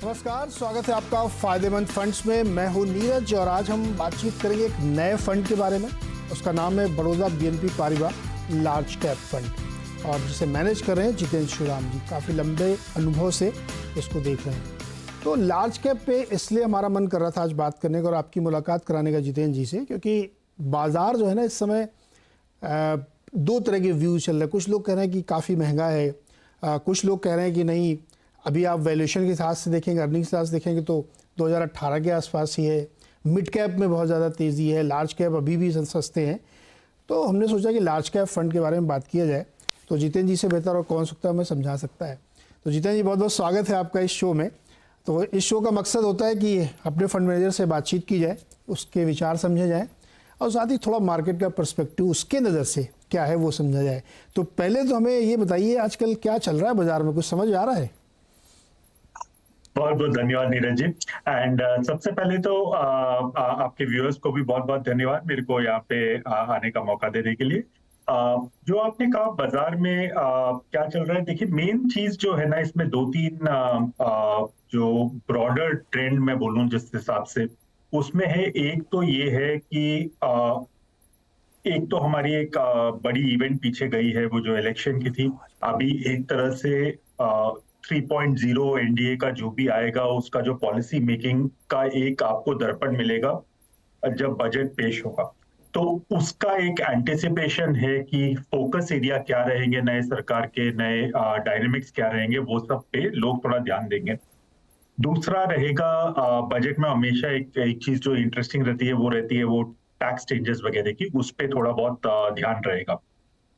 नमस्कार, स्वागत है आपका फायदेमंद फंड्स में। मैं हूं नीरज और आज हम बातचीत करेंगे एक नए फंड के बारे में। उसका नाम है Baroda BNP Paribas large cap fund और जिसे मैनेज कर रहे हैं जितेंद्र श्रीराम जी। काफ़ी लंबे अनुभव से इसको देख रहे हैं। तो लार्ज कैप पे इसलिए हमारा मन कर रहा था आज बात करने का और आपकी मुलाकात कराने का जितेंद्र जी से, क्योंकि बाज़ार जो है ना इस समय दो तरह के व्यूज़ चल रहे हैं। कुछ लोग कह रहे हैं कि काफ़ी महंगा है, कुछ लोग कह रहे हैं कि नहीं, अभी आप वैल्यूएशन के हिसाब से देखेंगे, अर्निंग्स के हिसाब से देखेंगे तो 2018 के आसपास ही है। मिड कैप में बहुत ज़्यादा तेज़ी है, लार्ज कैप अभी भी सस्ते हैं। तो हमने सोचा कि लार्ज कैप फंड के बारे में बात किया जाए। तो जितेंद्र जी से बेहतर और कौन सकता है हमें समझा सकता है। तो जितेंद्र जी, बहुत बहुत स्वागत है आपका इस शो में। तो इस शो का मकसद होता है कि अपने फंड मैनेजर से बातचीत की जाए, उसके विचार समझे जाए और साथ ही थोड़ा मार्केट का पर्सपेक्टिव उसके नज़र से क्या है वो समझा जाए। तो पहले तो हमें ये बताइए आजकल क्या चल रहा है बाजार में, कुछ समझ आ रहा है? बहुत बहुत धन्यवाद नीरज जी। एंड सबसे पहले तो आपके व्यूअर्स को भी बहुत बहुत धन्यवाद मेरे को यहाँ पे आने का मौका देने के लिए। जो आपने कहा बाजार में क्या चल रहा है, देखिए मेन चीज जो है ना इसमें दो तीन जो ब्रॉडर ट्रेंड मैं बोलूं जिस हिसाब से उसमें है। एक तो ये है कि एक तो हमारी एक बड़ी इवेंट पीछे गई है, वो जो इलेक्शन की थी। अभी एक तरह से 3.0 एनडीए का जो भी आएगा उसका जो पॉलिसी मेकिंग का एक आपको दर्पण मिलेगा जब बजट पेश होगा। तो उसका एक एंटिसिपेशन है कि फोकस एरिया क्या रहेंगे, नए सरकार के नए डायनेमिक्स क्या रहेंगे, वो सब पे लोग थोड़ा ध्यान देंगे। दूसरा रहेगा बजट में हमेशा एक चीज जो इंटरेस्टिंग रहती है वो टैक्स चेंजेस वगैरह की, उस पे थोड़ा बहुत ध्यान रहेगा।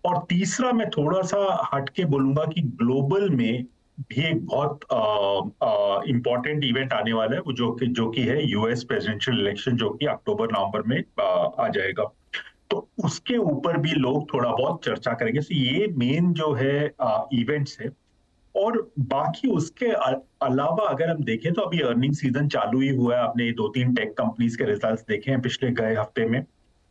और तीसरा मैं थोड़ा सा हटके बोलूंगा कि ग्लोबल में भी एक बहुत इंपॉर्टेंट इवेंट आने वाला है, वो जो कि है यूएस प्रेसिडेंशियल इलेक्शन, जो कि अक्टूबर नवंबर में आ जाएगा। तो उसके ऊपर भी लोग थोड़ा बहुत चर्चा करेंगे। तो ये मेन जो है इवेंट्स है। और बाकी उसके अलावा अगर हम देखें तो अभी अर्निंग सीजन चालू ही हुआ है। आपने दो तीन टेक कंपनीज के रिजल्ट्स देखे हैं पिछले गए हफ्ते में।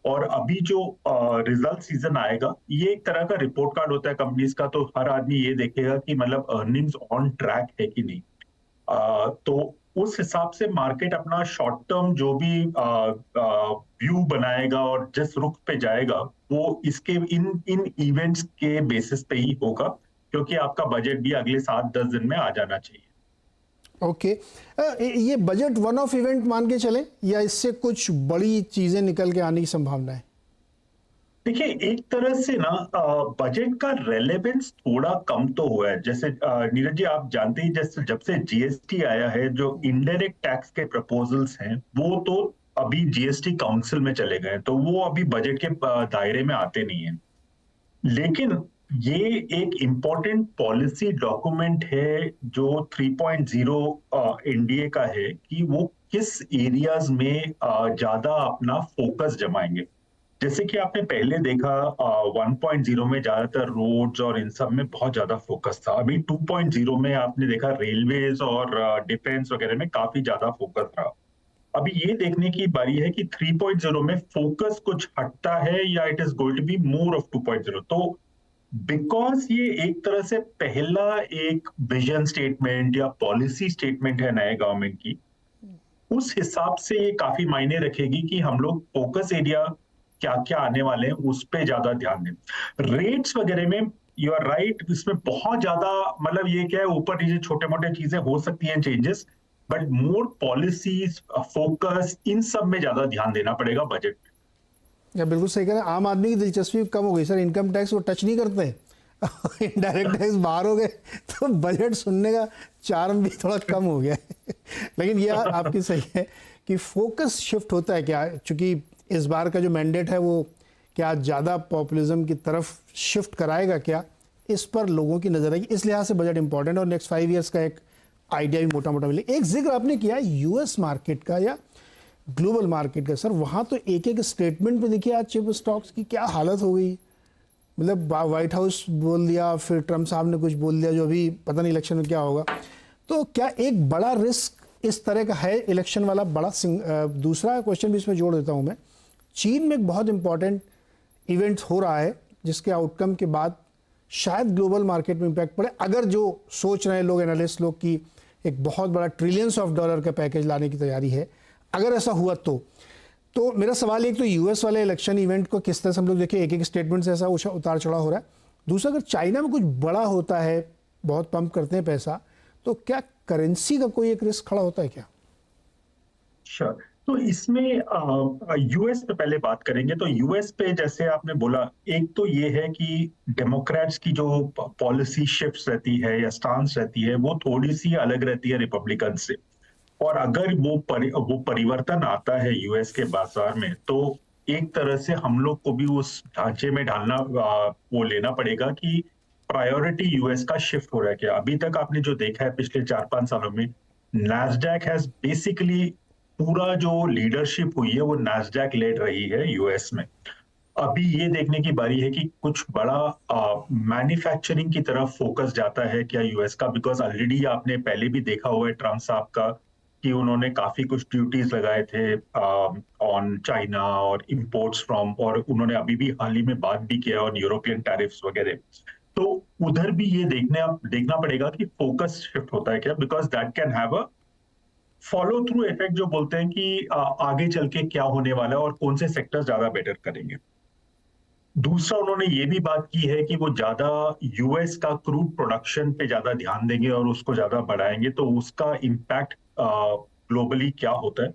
और अभी जो रिजल्ट सीजन आएगा ये एक तरह का रिपोर्ट कार्ड होता है कंपनीज का। तो हर आदमी ये देखेगा कि मतलब अर्निंग्स ऑन ट्रैक है कि नहीं। तो उस हिसाब से मार्केट अपना शॉर्ट टर्म जो भी व्यू बनाएगा और जिस रुख पे जाएगा वो इसके इन इन इवेंट्स के बेसिस पे ही होगा, क्योंकि आपका बजट भी अगले 7-10 दिन में आ जाना चाहिए। ओके। ये बजट वन ऑफ इवेंट मान के चलें या इससे कुछ बड़ी चीजें निकल के आने की संभावना है? देखिए एक तरह से ना बजट का रेलेवेंस थोड़ा कम तो हुआ है। जैसे नीरज जी आप जानते ही, जैसे जब से जीएसटी आया है, जो इनडायरेक्ट टैक्स के प्रपोजल्स हैं वो तो अभी जीएसटी काउंसिल में चले गए, तो वो अभी बजट के दायरे में आते नहीं है। लेकिन ये एक इम्पोर्टेंट पॉलिसी डॉक्यूमेंट है जो 3.0 एनडीए का है कि वो किस एरियाज में ज्यादा अपना फोकस जमाएंगे। जैसे कि आपने पहले देखा 1.0 में ज्यादातर रोड्स और इन सब में बहुत ज्यादा फोकस था। अभी 2.0 में आपने देखा रेलवेज और डिफेंस वगैरह में काफी ज्यादा फोकस रहा। अभी ये देखने की बारी है कि 3.0 में फोकस कुछ हटता है या it is going to be more of 2.0। तो बिकॉज ये एक तरह से पहला एक विजन स्टेटमेंट या पॉलिसी स्टेटमेंट है नए गवर्नमेंट की, उस हिसाब से ये काफी मायने रखेगी कि हम लोग फोकस एरिया क्या क्या आने वाले हैं उस पे ज्यादा ध्यान दें। रेट्स वगैरह में यू आर राइट, इसमें बहुत ज्यादा मतलब ये क्या है, ऊपर नीचे छोटे मोटे चीजें हो सकती हैं changes, but more policies focus in सब में ज्यादा ध्यान देना पड़ेगा बजट में। या बिल्कुल सही कह रहे हैं। आम आदमी की दिलचस्पी कम हो गई सर, इनकम टैक्स वो टच नहीं करते हैं इनडायरेक्ट टैक्स बाहर हो गए तो बजट सुनने का चार्म भी थोड़ा कम हो गया है लेकिन ये आपकी सही है कि फोकस शिफ्ट होता है क्या, चूंकि इस बार का जो मैंडेट है वो क्या ज़्यादा पॉपुलिज्म की तरफ शिफ्ट कराएगा, क्या इस पर लोगों की नज़र आएगी। इस लिहाज से बजट इंपॉर्टेंट और नेक्स्ट 5 ईयर्स का एक आइडिया भी मोटा मोटा मिले। एक जिक्र आपने किया यूएस मार्केट का या ग्लोबल मार्केट का, सर वहाँ तो एक एक स्टेटमेंट में देखिए आज चिप स्टॉक्स की क्या हालत हो गई। मतलब वाइट हाउस बोल दिया, फिर ट्रम्प साहब ने कुछ बोल दिया, जो अभी पता नहीं इलेक्शन में क्या होगा। तो क्या एक बड़ा रिस्क इस तरह का है इलेक्शन वाला बड़ा दूसरा क्वेश्चन भी इसमें जोड़ देता हूँ मैं। चीन में एक बहुत इंपॉर्टेंट इवेंट हो रहा है जिसके आउटकम के बाद शायद ग्लोबल मार्केट में इम्पैक्ट पड़े। अगर जो सोच रहे हैं लोग, एनालिस्ट लोग, कि एक बहुत बड़ा ट्रिलियंस ऑफ डॉलर का पैकेज लाने की तैयारी है। अगर ऐसा हुआ तो मेरा सवाल एक तो यूएस वाले इलेक्शन इवेंट को किस तरह से हम लोग देखें, एक एक स्टेटमेंट से ऐसा उतार चढ़ाव हो रहा है। दूसरा, अगर चाइना में कुछ बड़ा होता है, बहुत पंप करते हैं पैसा, तो क्या करेंसी का कोई एक रिस्क खड़ा होता है क्या? श्योर। तो इसमें यूएस पे पहले बात करेंगे। तो यूएस पे जैसे आपने बोला, एक तो ये है कि डेमोक्रेट्स की जो पॉलिसी शिफ्ट्स रहती है या स्टांस रहती है वो थोड़ी सी अलग रहती है रिपब्लिकन से। और अगर वो परिवर्तन आता है यूएस के बाजार में, तो एक तरह से हम लोग को भी उस ढांचे में ढालना वो लेना पड़ेगा कि प्रायोरिटी यूएस का शिफ्ट हो रहा है क्या। अभी तक आपने जो देखा है पिछले 4-5 सालों में, नैस्डैक हैज बेसिकली पूरा जो लीडरशिप हुई है वो नैस्डैक लेड रही है यूएस में। अभी ये देखने की बारी है कि कुछ बड़ा मैन्युफैक्चरिंग की तरफ फोकस जाता है क्या यूएस का, बिकॉज ऑलरेडी आपने पहले भी देखा हुआ है ट्रम्प साहब का कि उन्होंने काफी कुछ ड्यूटीज लगाए थे ऑन चाइना और इंपोर्ट्स फ्रॉम, और उन्होंने अभी भी हाल ही में बात भी किया ऑन यूरोपियन टैरिफ्स वगैरह। तो उधर भी ये देखना पड़ेगा कि फोकस शिफ्ट होता है क्या, because that can have a follow through effect, जो बोलते हैं कि आगे चल के क्या होने वाला है और कौन से सेक्टर ज्यादा बेटर करेंगे। दूसरा, उन्होंने ये भी बात की है कि वो ज्यादा यूएस का क्रूड प्रोडक्शन पे ज्यादा ध्यान देंगे और उसको ज्यादा बढ़ाएंगे, तो उसका इम्पैक्ट ग्लोबली क्या होता है।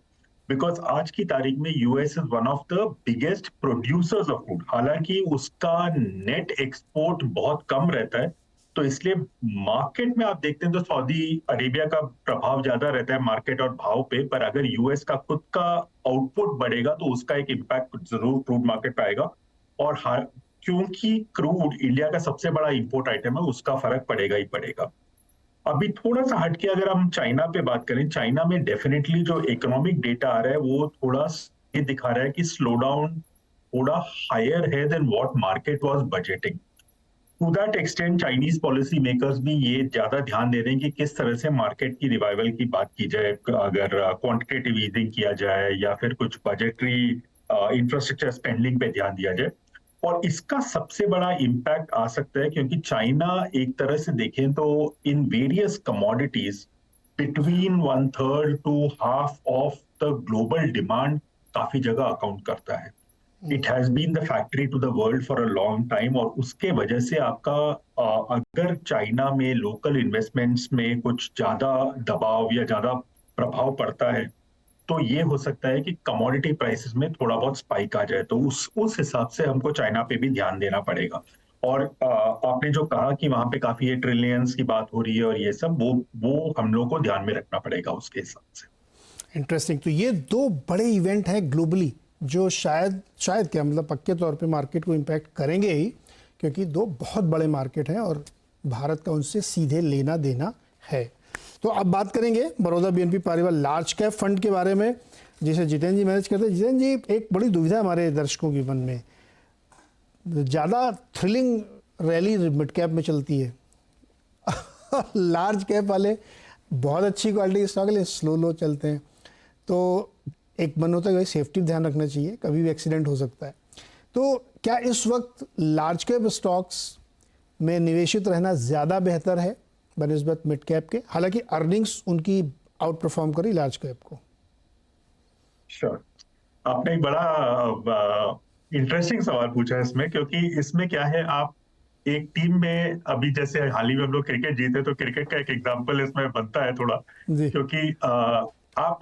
बिकॉज आज की तारीख में US is one of the biggest producers of food, हालांकि उसका नेट एक्सपोर्ट बहुत कम रहता है। तो इसलिए मार्केट में आप देखते हैं तो सऊदी अरेबिया का प्रभाव ज्यादा रहता है मार्केट और भाव पे, पर अगर यूएस का खुद का आउटपुट बढ़ेगा तो उसका एक इम्पैक्ट जरूर क्रूड मार्केट पे आएगा। और क्योंकि क्रूड इंडिया का सबसे बड़ा इंपोर्ट आइटम है, उसका फर्क पड़ेगा ही पड़ेगा। अभी थोड़ा सा हटके अगर हम चाइना पे बात करें, चाइना में डेफिनेटली जो इकोनॉमिक डेटा आ रहा है वो थोड़ा ये दिखा रहा है कि स्लो डाउन थोड़ा हायर है then what market was budgeting. To that extent Chinese policy makers भी ये ज्यादा ध्यान दे रहे हैं कि किस तरह से मार्केट की रिवाइवल की बात की जाए, अगर क्वांटिटेटिव ईजिंग किया जाए या फिर कुछ बजटरी इंफ्रास्ट्रक्चर स्पेंडिंग पे ध्यान दिया जाए। और इसका सबसे बड़ा इम्पैक्ट आ सकता है क्योंकि चाइना एक तरह से देखें तो in various commodities between 1/3 to half of the global demand काफी जगह अकाउंट करता है। It has been the factory to the world for a long time, और उसके वजह से आपका अगर चाइना में लोकल इन्वेस्टमेंट्स में कुछ ज्यादा दबाव या ज्यादा प्रभाव पड़ता है तो ये हो सकता है कि कमोडिटी प्राइसेस में थोड़ा बहुत स्पाइक आ जाए। तो उस हिसाब से हमको चाइना पे भी ध्यान देना पड़ेगा। और आपने जो कहा कि वहां पे काफी ट्रिलियंस की बात हो रही है और ये सब, वो हम लोग को ध्यान में रखना पड़ेगा उसके हिसाब से। इंटरेस्टिंग। तो ये दो बड़े इवेंट हैं ग्लोबली जो शायद क्या मतलब पक्के तौर पे मार्केट को इम्पैक्ट करेंगे ही, क्योंकि दो बहुत बड़े मार्केट हैं और भारत का उनसे सीधे लेना देना है। तो अब बात करेंगे Baroda BNP Paribas large cap fund के बारे में, जिसे जितेंद्र जी मैनेज करते हैं। जितेंद्र जी, एक बड़ी दुविधा हमारे दर्शकों के मन में, ज़्यादा थ्रिलिंग रैली मिड कैप में चलती है लार्ज कैप वाले बहुत अच्छी क्वालिटी के स्टॉक ले स्लो चलते हैं। तो एक मन होता है कि भाई सेफ्टी ध्यान रखना चाहिए, कभी भी एक्सीडेंट हो सकता है। तो क्या इस वक्त लार्ज कैप स्टॉक्स में निवेशित रहना ज़्यादा बेहतर है बनिस्बत मिड कैप के, हालांकि अर्निंग्स उनकी आउट परफॉर्म करी लार्ज कैप को? श्योर। आपने एक बड़ा इंटरेस्टिंग सवाल पूछा है इसमें, क्योंकि इसमें क्या है, आप एक टीम में, अभी जैसे हाल ही में हम लोग क्रिकेट जीते तो क्रिकेट का एक एग्जांपल इसमें बनता है थोड़ा, क्योंकि आप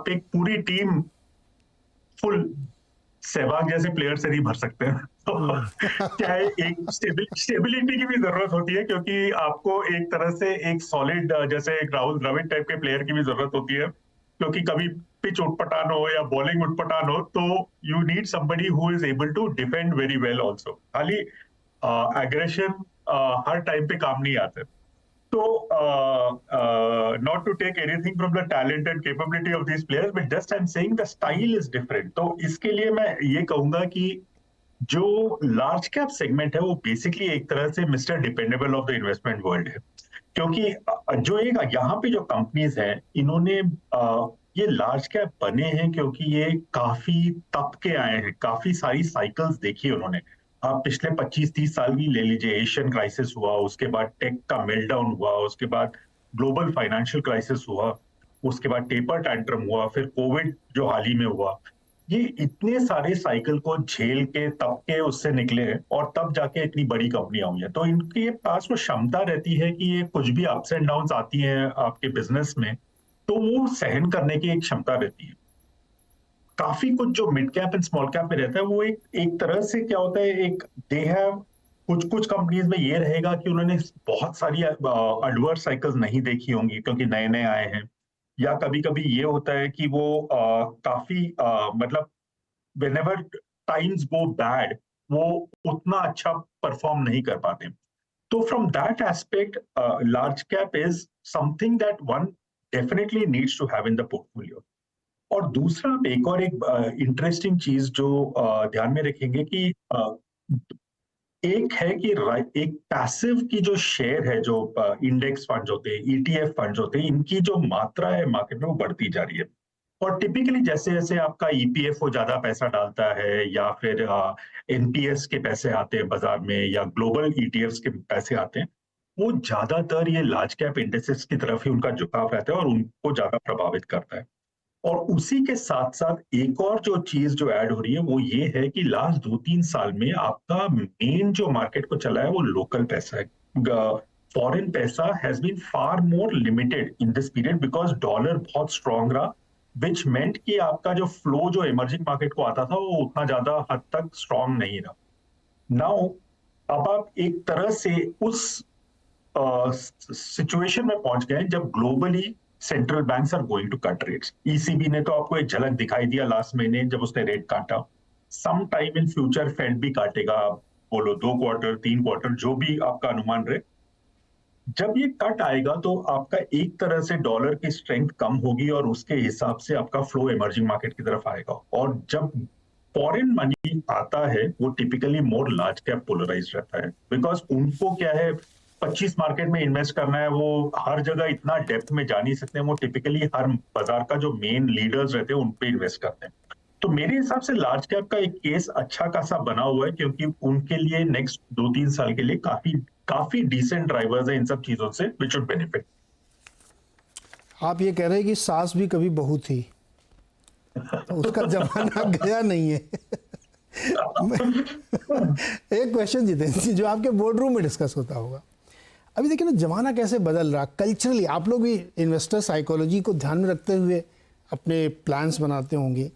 एक पूरी टीम फुल सहवाग जैसे प्लेयर से नहीं भर सकते हैं। तो क्या है, एक स्टेबिलिटी की भी जरूरत होती है, क्योंकि आपको एक तरह से एक सॉलिड, जैसे एक राहुल द्रविड़ टाइप के प्लेयर की भी जरूरत होती है, क्योंकि कभी पिच उटपटान हो या बॉलिंग उटपटान हो तो you need somebody who is able to defend very well also. खाली एग्रेशन हर टाइम पे काम नहीं आते। तो not to take anything from the talent and capability of these players, but just I'm saying the style is different. तो इसके लिए मैं ये कहूंगा कि जो लार्ज कैप सेगमेंट है वो बेसिकली एक तरह से mister dependable of the investment world है, क्योंकि जो एक यहाँ पे जो कंपनीज हैं इन्होंने ये लार्ज कैप बने हैं क्योंकि ये काफी तप के आए हैं, काफी सारी साइकिल्स देखी उन्होंने। आप पिछले 25-30 साल की ले लीजिए, एशियन क्राइसिस हुआ, उसके बाद टेक का मेल्टडाउन हुआ, उसके बाद ग्लोबल फाइनेंशियल क्राइसिस हुआ, उसके बाद टेपर टैंट्रम हुआ, फिर कोविड जो हाल ही में हुआ, ये इतने सारे साइकिल को झेल के तब के उससे निकले हैं और तब जाके इतनी बड़ी कंपनियां हुई हैं। तो इनके पास वो क्षमता रहती है कि ये कुछ भी अप्स एंड डाउन्स आती हैं आपके बिजनेस में, तो वो सहन करने की एक क्षमता रहती है। काफी कुछ जो mid cap and small cap में रहता है वो एक एक तरह से क्या होता है, एक दे हैव, कुछ कुछ कंपनीज में ये रहेगा कि उन्होंने बहुत सारी एडवर्स साइकिल्स नहीं देखी होंगी क्योंकि नए नए आए हैं, या कभी कभी ये होता है कि वो काफी मतलब whenever times go bad, वो उतना अच्छा परफॉर्म नहीं कर पाते। तो from that aspect large cap is something that one definitely needs to have in the portfolio. और दूसरा एक और एक इंटरेस्टिंग चीज जो ध्यान में रखेंगे कि एक है कि एक पैसिव की जो शेयर है, जो इंडेक्स फंड होते हैं, ईटीएफ फंड होते हैं, इनकी जो मात्रा है मार्केट में वो बढ़ती जा रही है। और टिपिकली जैसे जैसे आपका ईपीएफओ ज्यादा पैसा डालता है या फिर एनपीएस के पैसे आते हैं बाजार में या ग्लोबल ईटीएफ्स के पैसे आते हैं, वो ज्यादातर ये लार्ज कैप इंडेक्सेस की तरफ ही उनका झुकाव रहता है और उनको ज्यादा प्रभावित करता है। और उसी के साथ साथ एक और जो चीज जो ऐड हो रही है वो ये है कि लास्ट 2-3 साल में आपका मेन जो मार्केट को चला है वो लोकल पैसा है। फॉरेन पैसा has been far more limited in this period because dollar बहुत स्ट्रांग रहा, विच मेंट कि आपका जो फ्लो जो इमर्जिंग मार्केट को आता था वो उतना ज्यादा हद तक स्ट्रांग नहीं रहा। नाउ अब आप एक तरह से उस सिचुएशन में पहुंच गए जब globally central banks are going to cut rates. ECB ने तो आपको एक झलक दिखाई दिया लास्ट महीने जब उसने रेट काटा। Some time in future Fed भी काटेगा, आप बोलो 2 क्वार्टर 3 क्वार्टर जो भी आपका अनुमान रहे। जब ये कट आएगा तो आपका एक तरह से डॉलर की स्ट्रेंथ कम होगी और उसके हिसाब से आपका फ्लो इमर्जिंग मार्केट की तरफ आएगा। और जब फॉरेन मनी आता है वो typically more large cap polarise रहता है, बिकॉज उनको क्या है, 25 मार्केट में इन्वेस्ट करना है, वो हर जगह इतना डेप्थ में जा नहीं सकते, वो टिपिकली हर बाजार का जो मेन लीडर्स रहते हैं उन पे इन्वेस्ट करते हैं। तो मेरे हिसाब से लार्ज कैप का एक केस अच्छा खासा बना हुआ है क्योंकि उनके लिए नेक्स्ट 2-3 साल के लिए काफी काफी डिसेंट ड्राइवर्स है इन सब चीजों से विच वुड बेनिफिट। आप ये कह रहे हैं कि सास भी कभी बहू थी, तो उसका जमाना गया नहीं है। एक क्वेश्चन जितेंद्र जी, जो आपके बोर्ड रूम में डिस्कस होता होगा, अभी देखिए ना जमाना कैसे बदल रहा कल्चरली। आप लोग भी इन्वेस्टर साइकोलॉजी को ध्यान में रखते हुए अपने प्लान्स बनाते होंगे।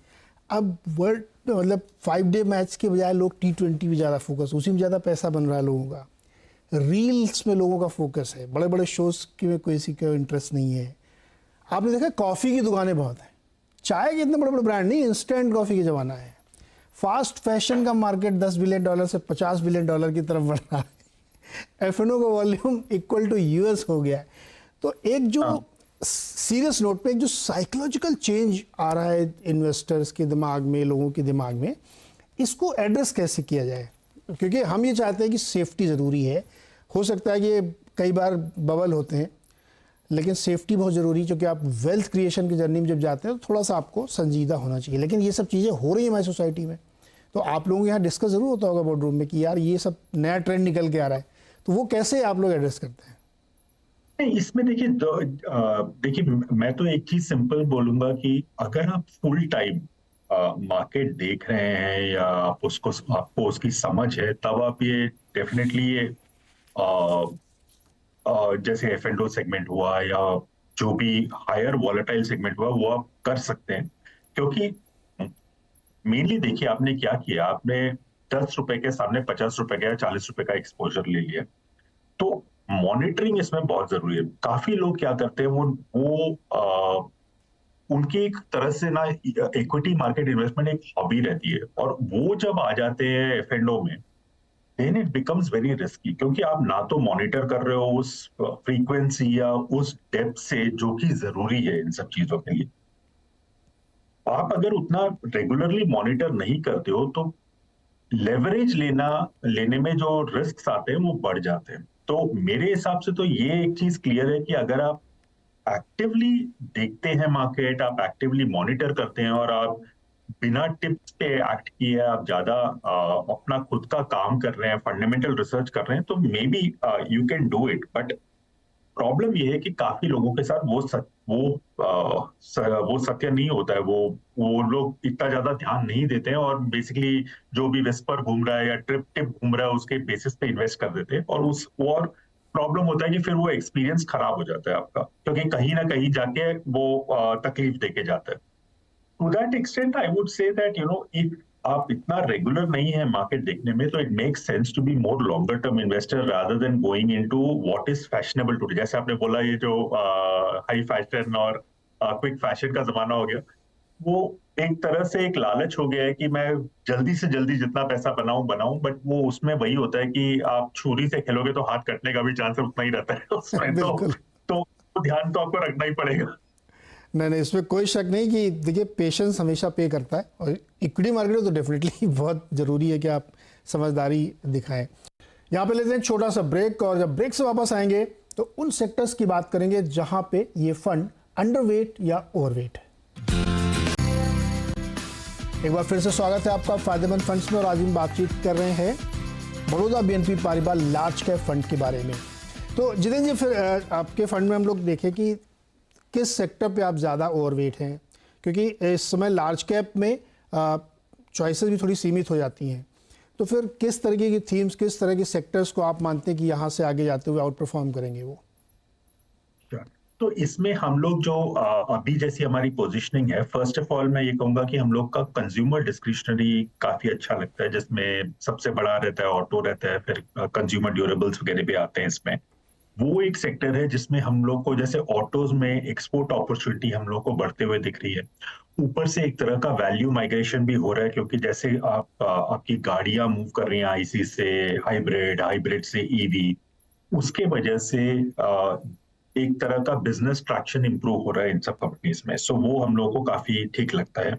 अब वर्ल्ड मतलब 5 डे मैच के बजाय लोग T20 में ज़्यादा फोकस, उसी में ज़्यादा पैसा बन रहा है लोगों का। रील्स में लोगों का फोकस है, बड़े बड़े शोज़ में किसी का इंटरेस्ट नहीं है। आपने देखा कॉफ़ी की दुकानें बहुत हैं, चाय के इतने बड़े बड़े ब्रांड नहीं, इंस्टेंट कॉफ़ी का ज़माना है। फास्ट फैशन का मार्केट $10 बिलियन से $50 बिलियन की तरफ बढ़ रहा है। F&O का वॉल्यूम इक्वल टू US हो गया है। तो एक जो सीरियस नोट पे एक जो साइकोलॉजिकल चेंज आ रहा है इन्वेस्टर्स के दिमाग में, लोगों के दिमाग में, इसको एड्रेस कैसे किया जाए? क्योंकि हम ये चाहते हैं कि सेफ्टी ज़रूरी है। हो सकता है कि कई बार बबल होते हैं, लेकिन सेफ्टी बहुत ज़रूरी है क्योंकि आप वेल्थ क्रिएशन की जर्नी में जब जाते हैं तो थोड़ा सा आपको संजीदा होना चाहिए। लेकिन ये सब चीज़ें हो रही हैं हमारी सोसाइटी में, तो आप लोगों के यहाँ डिस्कस ज़रूर होता होगा बोर्ड रूम में कि यार ये सब नया ट्रेंड निकल के आ रहा है, तो वो कैसे आप लोग एड्रेस करते हैं? इसमें देखिए देखिए मैं तो एक चीज सिंपल बोलूंगा कि अगर आप फुल टाइम मार्केट देख रहे हैं या आपको उसकी समझ है, तब आप ये डेफिनेटली ये जैसे F&O सेगमेंट हुआ या जो भी हायर वॉलेटाइल सेगमेंट हुआ वो आप कर सकते हैं। क्योंकि मेनली देखिए आपने क्या किया, आपने ₹10 के सामने ₹50 का या ₹40 का एक्सपोजर ले लिया। तो मॉनिटरिंग इसमें बहुत जरूरी है। काफी लोग क्या करते हैं, वो उनकी एक तरह से ना इक्विटी मार्केट इन्वेस्टमेंट एक हॉबी रहती है, और वो जब आ जाते हैं F&O में then it becomes very risky, क्योंकि आप ना तो मॉनिटर कर रहे हो उस फ्रीक्वेंसी या उस डेप्थ से जो कि जरूरी है इन सब चीजों के लिए। आप अगर उतना रेगुलरली मॉनिटर नहीं करते हो तो लेवरेज लेने में जो रिस्क आते हैं वो बढ़ जाते हैं। तो मेरे हिसाब से तो ये एक चीज क्लियर है कि अगर आप एक्टिवली देखते हैं मार्केट, आप एक्टिवली मॉनिटर करते हैं और आप बिना टिप्स पे एक्ट किए आप ज्यादा अपना खुद का काम कर रहे हैं, फंडामेंटल रिसर्च कर रहे हैं, तो may be you can do it. But problem ये है कि काफी लोगों के साथ वो सत्य नहीं होता है, वो लोग इतना ज्यादा ध्यान नहीं देते हैं और बेसिकली जो भी विस्पर घूम रहा है या ट्रिप टिप घूम रहा है उसके बेसिस पे इन्वेस्ट कर देते हैं, और प्रॉब्लम होता है कि फिर वो एक्सपीरियंस खराब हो जाता है आपका, क्योंकि कहीं ना कहीं जाके वो तकलीफ देके जाता है। To that extent I would say that if आप इतना रेगुलर नहीं है मार्केट देखने में, तो it makes sense to be more longer term investor rather than going into what is fashionable today. जैसे आपने बोला, ये जो हाई फैशन और क्विक फैशन का जमाना हो गया, वो एक तरह से एक लालच हो गया है कि मैं जल्दी से जल्दी जितना पैसा बनाऊं बनाऊं, बट वो उसमें वही होता है कि आप छुरी से खेलोगे तो हाथ कटने का भी चांस उतना ही रहता है उसमें। बिल्कुल। तो ध्यान तो आपको रखना ही पड़ेगा। नहीं नहीं, इसमें कोई शक नहीं कि देखिए पेशेंस हमेशा पे करता है, और इक्विटी मार्केट में तो डेफिनेटली बहुत ज़रूरी है कि आप समझदारी दिखाएं। यहाँ पे लेते हैं एक छोटा सा ब्रेक, और जब ब्रेक से वापस आएंगे तो उन सेक्टर्स की बात करेंगे जहां पे ये फंड अंडरवेट या ओवरवेट है। एक बार फिर से स्वागत है आपका फायदेमंद फंड्स में, और आज हम बातचीत कर रहे हैं Baroda BNP Paribas large cap fund के बारे में। तो जितेंद्र जी, फिर आपके फंड में हम लोग देखें कि किस सेक्टर पे आप ज़्यादा ओवरवेट हैं, क्योंकि इस समय लार्ज कैप में चॉइसेस भी थोड़ी सीमित हो जाती हैं। तो फिर किस तरीके की थीम्स, किस तरह के सेक्टर्स को आप मानते हैं कि यहाँ से आगे जाते हुए आउट परफॉर्म करेंगे वो? तो इसमें हम लोग जो अभी जैसी हमारी पोजीशनिंग है, फर्स्ट ऑफ ऑल मैं ये कहूंगा कि हम लोग का कंज्यूमर डिस्क्रिशनरी काफी अच्छा लगता है, जिसमें सबसे बड़ा रहता है ऑटो रहता है, फिर कंज्यूमर ड्यूरेबल्स वगैरह भी आते हैं इसमें। वो एक सेक्टर है जिसमें हम लोग को, जैसे ऑटोज में एक्सपोर्ट अपॉर्चुनिटी हम लोग को बढ़ते हुए दिख रही है। ऊपर से एक तरह का वैल्यू माइग्रेशन भी हो रहा है, क्योंकि जैसे आपकी गाड़ियां मूव कर रही हैं आईसी से हाइब्रिड, हाइब्रिड से ईवी, उसके वजह से एक तरह का बिजनेस ट्रैक्शन इंप्रूव हो रहा है इन सब कंपनीज में। सो वो हम लोग को काफी ठीक लगता है।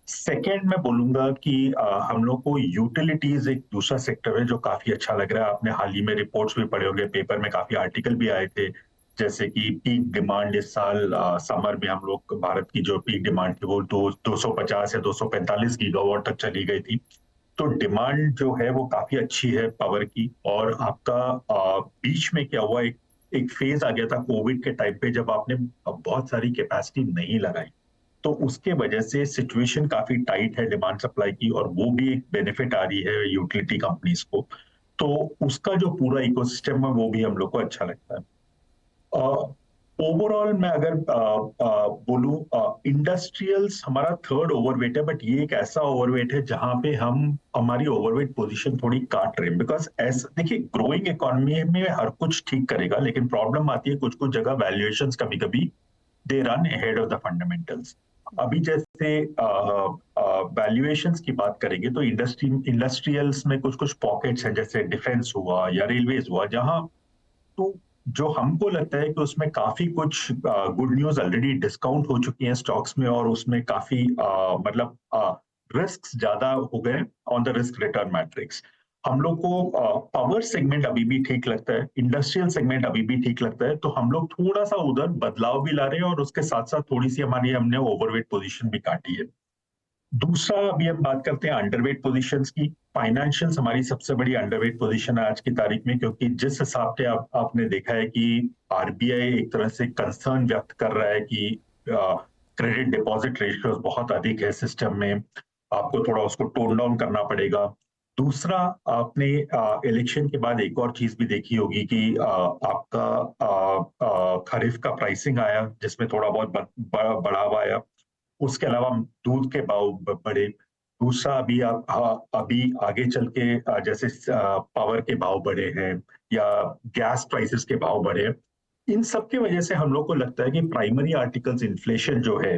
सेकेंड मैं बोलूंगा कि हम लोग को यूटिलिटीज एक दूसरा सेक्टर है जो काफी अच्छा लग रहा है। आपने हाल ही में रिपोर्ट्स भी पढ़े होंगे, पेपर में काफी आर्टिकल भी आए थे, जैसे कि पीक डिमांड इस साल समर में हम लोग, भारत की जो पीक डिमांड थी वो 250 या 245 गीगावाट तक चली गई थी। तो डिमांड जो है वो काफी अच्छी है पावर की। और आपका बीच में क्या हुआ, एक फेज आ गया था कोविड के टाइम पे, जब आपने बहुत सारी कैपेसिटी नहीं लगाई, तो उसके वजह से सिचुएशन काफी टाइट है डिमांड सप्लाई की, और वो भी एक बेनिफिट आ रही है यूटिलिटी कंपनीज को। तो उसका जो पूरा इकोसिस्टम है वो भी हम लोग को अच्छा लगता है। ओवरऑल मैं अगर बोलूं, इंडस्ट्रियल्स हमारा थर्ड ओवरवेट है, बट ये एक ऐसा ओवरवेट है जहां पे हम हमारी ओवरवेट पोजीशन थोड़ी काट रहे हैं। बिकॉज ऐसा देखिए, ग्रोइंग इकोनॉमी में हर कुछ ठीक करेगा, लेकिन प्रॉब्लम आती है कुछ कुछ जगह वैल्यूएशंस कभी कभी they run ahead of the fundamentals. अभी जैसे वैल्यूएशंस की बात करेंगे तो इंडस्ट्रियल्स में कुछ कुछ पॉकेट्स हैं, जैसे डिफेंस हुआ या रेलवेज हुआ, जहां तो जो हमको लगता है कि उसमें काफी कुछ गुड न्यूज ऑलरेडी डिस्काउंट हो चुकी हैं स्टॉक्स में, और उसमें काफी मतलब रिस्क ज्यादा हो गए on the risk return matrix. हम लोग को पावर सेगमेंट अभी भी ठीक लगता है, इंडस्ट्रियल सेगमेंट अभी भी ठीक लगता है, तो हम लोग थोड़ा सा उधर बदलाव भी ला रहे हैं, और उसके साथ साथ थोड़ी सी हमने ओवरवेट पोजीशन भी काटी है। दूसरा, अभी हम बात करते हैं अंडरवेट पोजीशंस की। फाइनेंशियल्स हमारी सबसे बड़ी अंडरवेट पोजीशन है आज की तारीख में, क्योंकि जिस हिसाब से आपने देखा है कि आरबीआई एक तरह से कंसर्न व्यक्त कर रहा है कि क्रेडिट डिपॉजिट रेशियोज बहुत अधिक है सिस्टम में, आपको थोड़ा उसको टोन डाउन करना पड़ेगा। दूसरा, आपने इलेक्शन के बाद एक और चीज भी देखी होगी कि आपका खरीफ का प्राइसिंग आया, जिसमें थोड़ा बहुत बढ़ावा आया। उसके अलावा दूध के भाव बढ़े। दूसरा, अभी आगे चल के जैसे पावर के भाव बढ़े हैं या गैस प्राइसेस के भाव बढ़े हैं, इन सब की वजह से हम लोग को लगता है कि प्राइमरी आर्टिकल्स इन्फ्लेशन जो है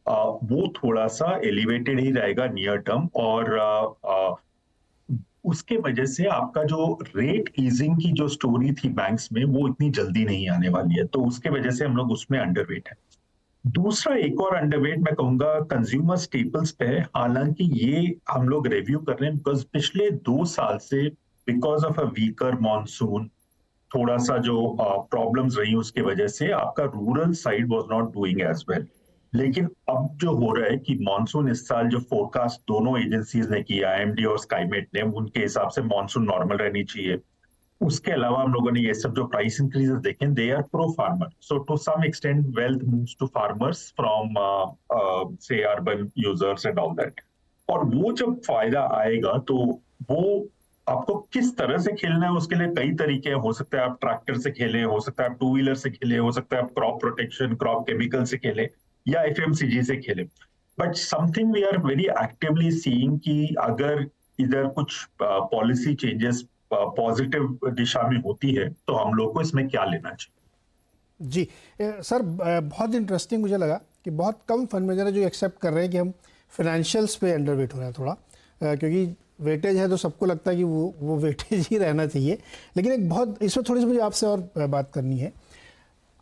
वो थोड़ा सा एलिवेटेड ही रहेगा नियर टर्म, और उसके वजह से आपका जो रेट ईजिंग की जो स्टोरी थी बैंक्स में, वो इतनी जल्दी नहीं आने वाली है। तो उसके वजह से हम लोग उसमें अंडरवेट है। दूसरा एक और अंडरवेट मैं कहूंगा कंज्यूमर स्टेपल्स पे है। हालांकि ये हम लोग रिव्यू कर रहे हैं, बिकॉज पिछले 2 साल से because of a weaker monsoon, थोड़ा सा जो प्रॉब्लम्स रही उसके वजह से आपका rural side was not doing as well. लेकिन अब जो हो रहा है कि मॉनसून इस साल, जो फोरकास्ट दोनों एजेंसीज ने किया, आईएमडी और स्काईमेट ने, उनके हिसाब से मॉनसून नॉर्मल रहनी चाहिए। उसके अलावा हम लोगों ने ये सब जो प्राइस इंक्रीजेस देखे, they are pro farmer, so to some extent wealth moves to farmers from से urban users and all that. और वो जब फायदा आएगा तो वो आपको किस तरह से खेलना है उसके लिए कई तरीके हैं। हो सकता है आप ट्रैक्टर से खेलें, हो सकता है आप टू व्हीलर से खेलें, हो सकता है आप क्रॉप प्रोटेक्शन, क्रॉप केमिकल से खेलें, या एफएमसीजी से खेलें। But something we are very actively seeing कि अगर इधर कुछ पॉलिसी चेंजेस पॉजिटिव दिशा में होती है तो हम लोग को इसमें क्या लेना चाहिए। जी सर, बहुत इंटरेस्टिंग मुझे लगा कि बहुत कम फंड मैनेजर जो एक्सेप्ट कर रहे हैं कि हम फाइनेंशियल्स पे अंडरवेट हो रहे हैं थोड़ा, क्योंकि वेटेज है तो सबको लगता है कि वो वेटेज ही रहना चाहिए। लेकिन एक बहुत इसमें थोड़ी सी मुझे आपसे और बात करनी है।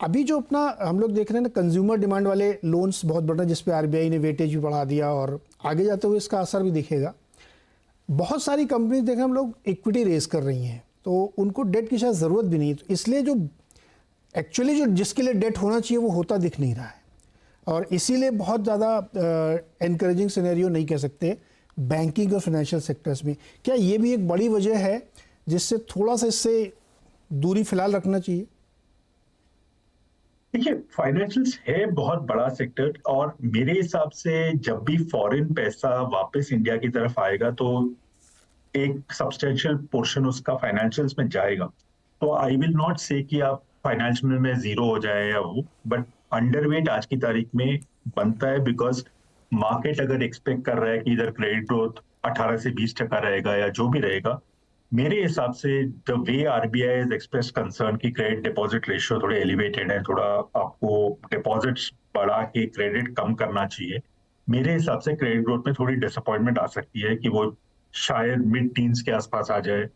अभी जो अपना हम लोग देख रहे हैं ना, कंज्यूमर डिमांड वाले लोन्स बहुत बढ़ रहे हैं, जिस पे आरबीआई ने वेटेज भी बढ़ा दिया और आगे जाते हुए इसका असर भी दिखेगा। बहुत सारी कंपनीज देखें हम लोग इक्विटी रेज कर रही हैं, तो उनको डेट की शायद ज़रूरत भी नहीं है, तो इसलिए जो एक्चुअली जो जिसके लिए डेट होना चाहिए वो होता दिख नहीं रहा है, और इसीलिए बहुत ज़्यादा एनकरेजिंग सिनेरियो नहीं कह सकते बैंकिंग और फाइनेंशियल सेक्टर्स में। क्या ये भी एक बड़ी वजह है जिससे थोड़ा सा इससे दूरी फिलहाल रखना चाहिए? देखिए, फाइनेंशियल्स है बहुत बड़ा सेक्टर, और मेरे हिसाब से जब भी फॉरेन पैसा वापस इंडिया की तरफ आएगा तो एक सब्सटेंशियल पोर्शन उसका फाइनेंशियल्स में जाएगा। तो आई विल नॉट से कि आप फाइनेंशियल में जीरो हो जाए या वो, बट अंडरवेट आज की तारीख में बनता है, बिकॉज मार्केट अगर एक्सपेक्ट कर रहा है कि इधर क्रेडिट ग्रोथ 18 से 20% रहेगा या जो भी रहेगा, मेरे हिसाब से the way RBI is express concern कि क्रेडिट डिपॉजिट रेशियो थोड़े एलिवेटेड है, थोड़ा आपको डिपॉजिट्स बढ़ा के क्रेडिट कम करना चाहिए। मेरे हिसाब से क्रेडिट ग्रोथ में थोड़ी डिसअपॉइंटमेंट आ सकती है कि वो शायद मिड टीन्स के आसपास आ जाए।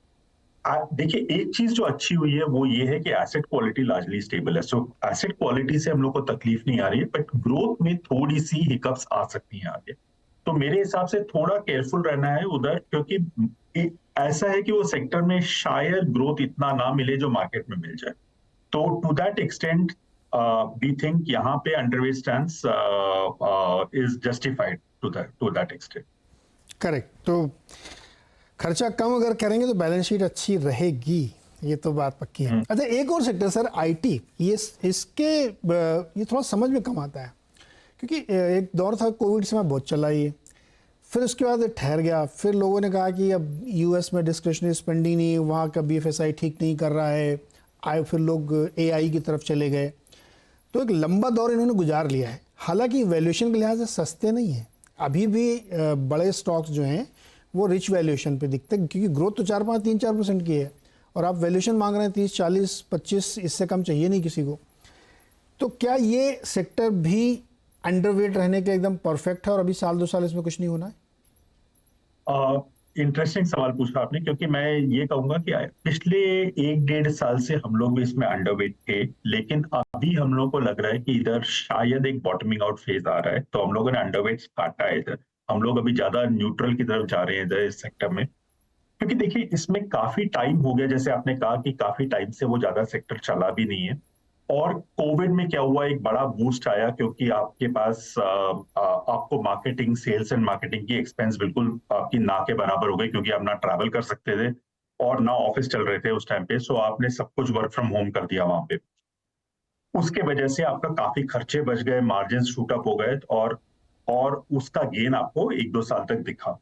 देखिए, एक चीज जो अच्छी हुई है वो ये है कि एसेट क्वालिटी लार्जली स्टेबल है, सो एसेट क्वालिटी से हम लोग को तकलीफ नहीं आ रही है, बट ग्रोथ में थोड़ी सी हिकअप्स आ सकती हैं आगे। तो मेरे हिसाब से थोड़ा केयरफुल रहना है उधर, क्योंकि ऐसा है कि वो सेक्टर में शायद ग्रोथ इतना ना मिले जो मार्केट में मिल जाए। तो to that extent we think यहाँ पे underweight stance is justified to that extent. Correct. तो खर्चा कम अगर करेंगे तो बैलेंस शीट अच्छी रहेगी, ये तो बात पक्की है। अच्छा, एक और सेक्टर सर, आईटी, ये थोड़ा समझ में कम आता है, क्योंकि एक दौर था कोविड समय बहुत चला ये, फिर उसके बाद ठहर गया, फिर लोगों ने कहा कि अब यूएस में डिस्क्रिशनरी स्पेंडिंग नहीं, वहाँ का बीएफएसआई ठीक नहीं कर रहा है, फिर लोग एआई की तरफ चले गए, तो एक लंबा दौर इन्होंने गुजार लिया है। हालांकि वैल्यूएशन के लिहाज से सस्ते नहीं हैं, अभी भी बड़े स्टॉक्स जो हैं वो रिच वैल्यूएशन पे दिखते हैं, क्योंकि ग्रोथ तो 3-4% की है और आप वैल्यूएशन मांग रहे हैं 30, 40, 25, इससे कम चाहिए नहीं किसी को। तो क्या ये सेक्टर भी अंडरवेट रहने के एकदम परफेक्ट है और अभी साल 2 साल इसमें कुछ नहीं होना है? इंटरेस्टिंग सवाल पूछा आपने, क्योंकि मैं ये कहूंगा कि पिछले 1-1.5 साल से हम लोग भी इसमें अंडरवेट थे, लेकिन अभी हम लोग को लग रहा है कि इधर शायद एक बॉटमिंग आउट फेज आ रहा है, तो हम लोगों ने अंडरवेट काटा है इधर। हम लोग अभी ज्यादा न्यूट्रल की तरफ जा रहे हैं इधर इस सेक्टर में, क्योंकि देखिए इसमें काफी टाइम हो गया, जैसे आपने कहा कि काफी टाइम से वो ज्यादा सेक्टर चला भी नहीं है। और कोविड में क्या हुआ, एक बड़ा बूस्ट आया, क्योंकि आपके पास आपको मार्केटिंग, सेल्स एंड मार्केटिंग की एक्सपेंस बिल्कुल आपकी ना के बराबर हो गई, क्योंकि आप ना ट्रैवल कर सकते थे और ना ऑफिस चल रहे थे उस टाइम पे, सो आपने सब कुछ वर्क फ्रॉम होम कर दिया वहां पे। उसके वजह से आपका काफी खर्चे बच गए, मार्जिन शूट अप हो गए, और उसका गेन आपको 1-2 साल तक दिखा।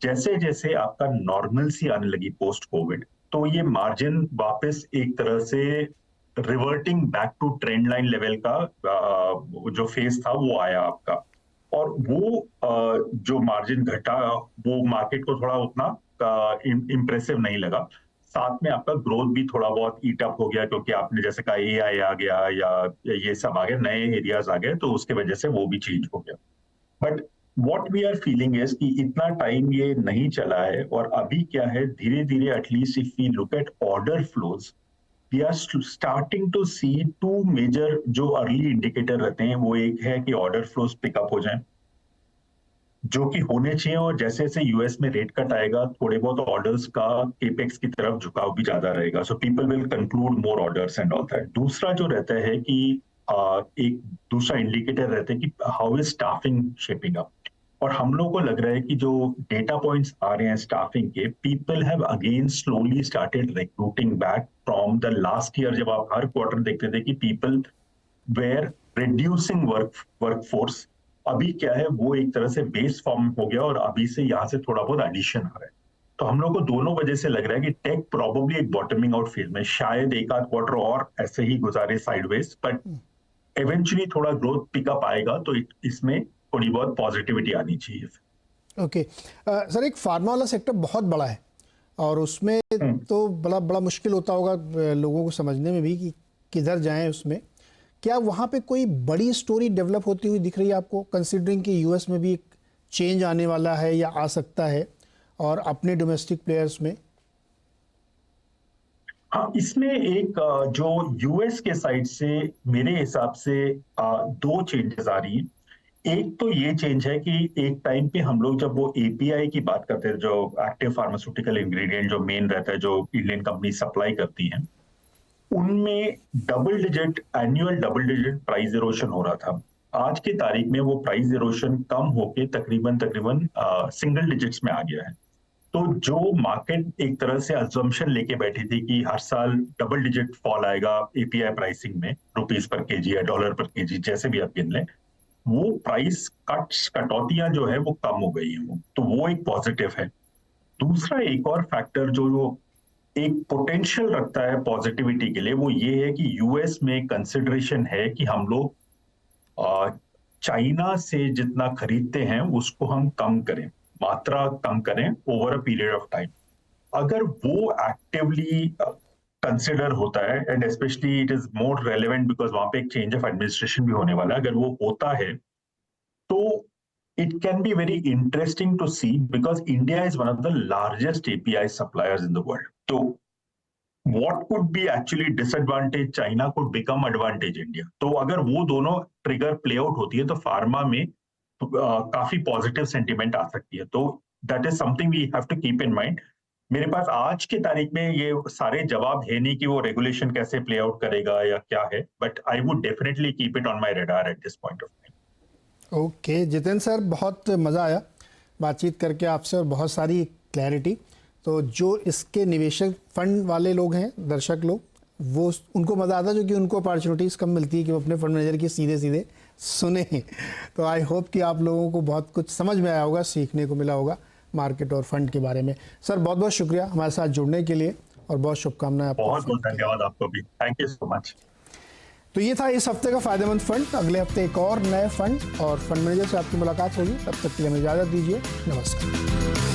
जैसे जैसे आपका नॉर्मल सी आने लगी पोस्ट कोविड, तो ये मार्जिन वापस एक तरह से reverting back to trend line level का जो फेज था वो आया आपका, और वो जो मार्जिन घटा वो मार्केट को थोड़ा उतना इम्प्रेसिव नहीं लगा। साथ में आपका ग्रोथ भी थोड़ा बहुत ईट अप हो गया, क्योंकि आपने जैसे कहा एआई आ गया या ये सब आ गया, नए एरियाज आ गए, तो उसके वजह से वो भी चेंज हो गया। But what we are feeling is कि इतना टाइम ये नहीं चला है, और अभी क्या है, धीरे धीरे at least if we look at order flows, we are starting to see 2 major जो अर्ली इंडिकेटर रहते हैं। वो एक है कि ऑर्डर फ्लोज पिकअप हो जाएं, जो कि होने चाहिए, और जैसे जैसे यूएस में रेट कट आएगा, थोड़े बहुत ऑर्डर्स का केपेक्स की तरफ झुकाव भी ज्यादा रहेगा, so people will conclude more orders and all that. दूसरा जो रहता है कि एक दूसरा इंडिकेटर रहता है कि how is staffing shaping up, और हम लोग को लग रहा है कि जो डेटा पॉइंट्स आ रहे हैं स्टाफिंग के, people have again slowly started recruiting back from the last year, जब आप हर क्वार्टर देखते थे कि पीपल वेयर रिड्यूसिंग वर्कफोर्स। अभी क्या है, वो एक तरह से बेस फॉर्म हो गया और अभी से यहाँ से थोड़ा बहुत एडिशन आ रहा है। तो हम लोग को दोनों वजह से लग रहा है कि टेक प्रॉब्ली एक बॉटमिंग आउट फेज में, शायद एक आध क्वार्टर और ऐसे ही गुजारे साइडवेज, बट इवेंचुअली थोड़ा ग्रोथ पिकअप आएगा, तो इसमें थोड़ी बहुत पॉजिटिविटी आनी चाहिए। ओके सर, एक फार्मा वाला सेक्टर बहुत बड़ा है और उसमें तो बड़ा मुश्किल होता होगा लोगों को समझने में भी कि किधर जाएं उसमें। क्या वहाँ पे कोई बड़ी स्टोरी डेवलप होती हुई दिख रही है आपको, कंसिडरिंग कि यूएस में भी एक चेंज आने वाला है या आ सकता है और अपने डोमेस्टिक प्लेयर्स में? हाँ, इसमें एक जो यूएस के साइड से मेरे हिसाब से दो चेंजेस आ रही हैं। एक तो ये चेंज है कि एक टाइम पे हम लोग जब वो एपीआई की बात करते हैं, जो एक्टिव फार्मास्यूटिकल इंग्रेडिएंट जो मेन रहता है, जो इंडियन कंपनी सप्लाई करती हैं, उनमें annual double digit price erosion हो रहा था। आज की तारीख में वो प्राइस इरोशन कम होके तकरीबन सिंगल डिजिट्स में आ गया है। तो जो मार्केट एक तरह से अजम्पशन लेके बैठी थी कि हर साल डबल डिजिट फॉल आएगा एपीआई प्राइसिंग में, रुपीस पर केजी या डॉलर पर केजी, जैसे भी आप गिन लें, वो प्राइस कटौतियां जो है वो कम हो गई हैं, तो वो एक पॉजिटिव है। दूसरा एक और फैक्टर जो एक पोटेंशियल रखता है पॉजिटिविटी के लिए, वो ये है कि यूएस में कंसिडरेशन है कि हम लोग चाइना से जितना खरीदते हैं उसको हम कम करें, मात्रा कम करें over a period of time. अगर वो एक्टिवली कंसिडर होता है, and specially it is more relevant because वहां पे एक चेंज ऑफ एडमिनिस्ट्रेशन भी होने वाला है, अगर वो होता है तो it can be very interesting to see because India is one of the largest API suppliers in the world. So what could be actually disadvantage China could become advantage India. तो अगर वो दोनों ट्रिगर प्ले आउट होती है तो pharma में काफी positive sentiment आ सकती है। तो that is something we have to keep in mind. मेरे पास आज की तारीख में ये सारे जवाब है नहीं कि वो रेगुलेशन कैसे प्ले आउट करेगा या क्या है, but I would definitely keep it on my radar at this point of time. Okay Jitendra sir, बहुत मज़ा आया बातचीत करके आपसे और बहुत सारी क्लैरिटी। तो जो इसके निवेशक फंड वाले लोग हैं, दर्शक लोग, वो उनको मज़ा आता है, जो कि उनको अपॉर्चुनिटीज़ कम मिलती है कि वो अपने फंड मैनेजर की सीधे सीधे सुने। तो आई होप कि आप लोगों को बहुत कुछ समझ में आया होगा, सीखने को मिला होगा मार्केट और फंड के बारे में। सर बहुत बहुत शुक्रिया हमारे साथ जुड़ने के लिए और बहुत शुभकामनाएं आपको। बहुत बहुत धन्यवाद आपको भी, थैंक यू सो मच। तो ये था इस हफ्ते का फायदेमंद फंड। अगले हफ्ते एक और नए फंड और फंड मैनेजर से आपकी मुलाकात होगी। तब तक के लिए हमें इजाज़त दीजिए। नमस्कार।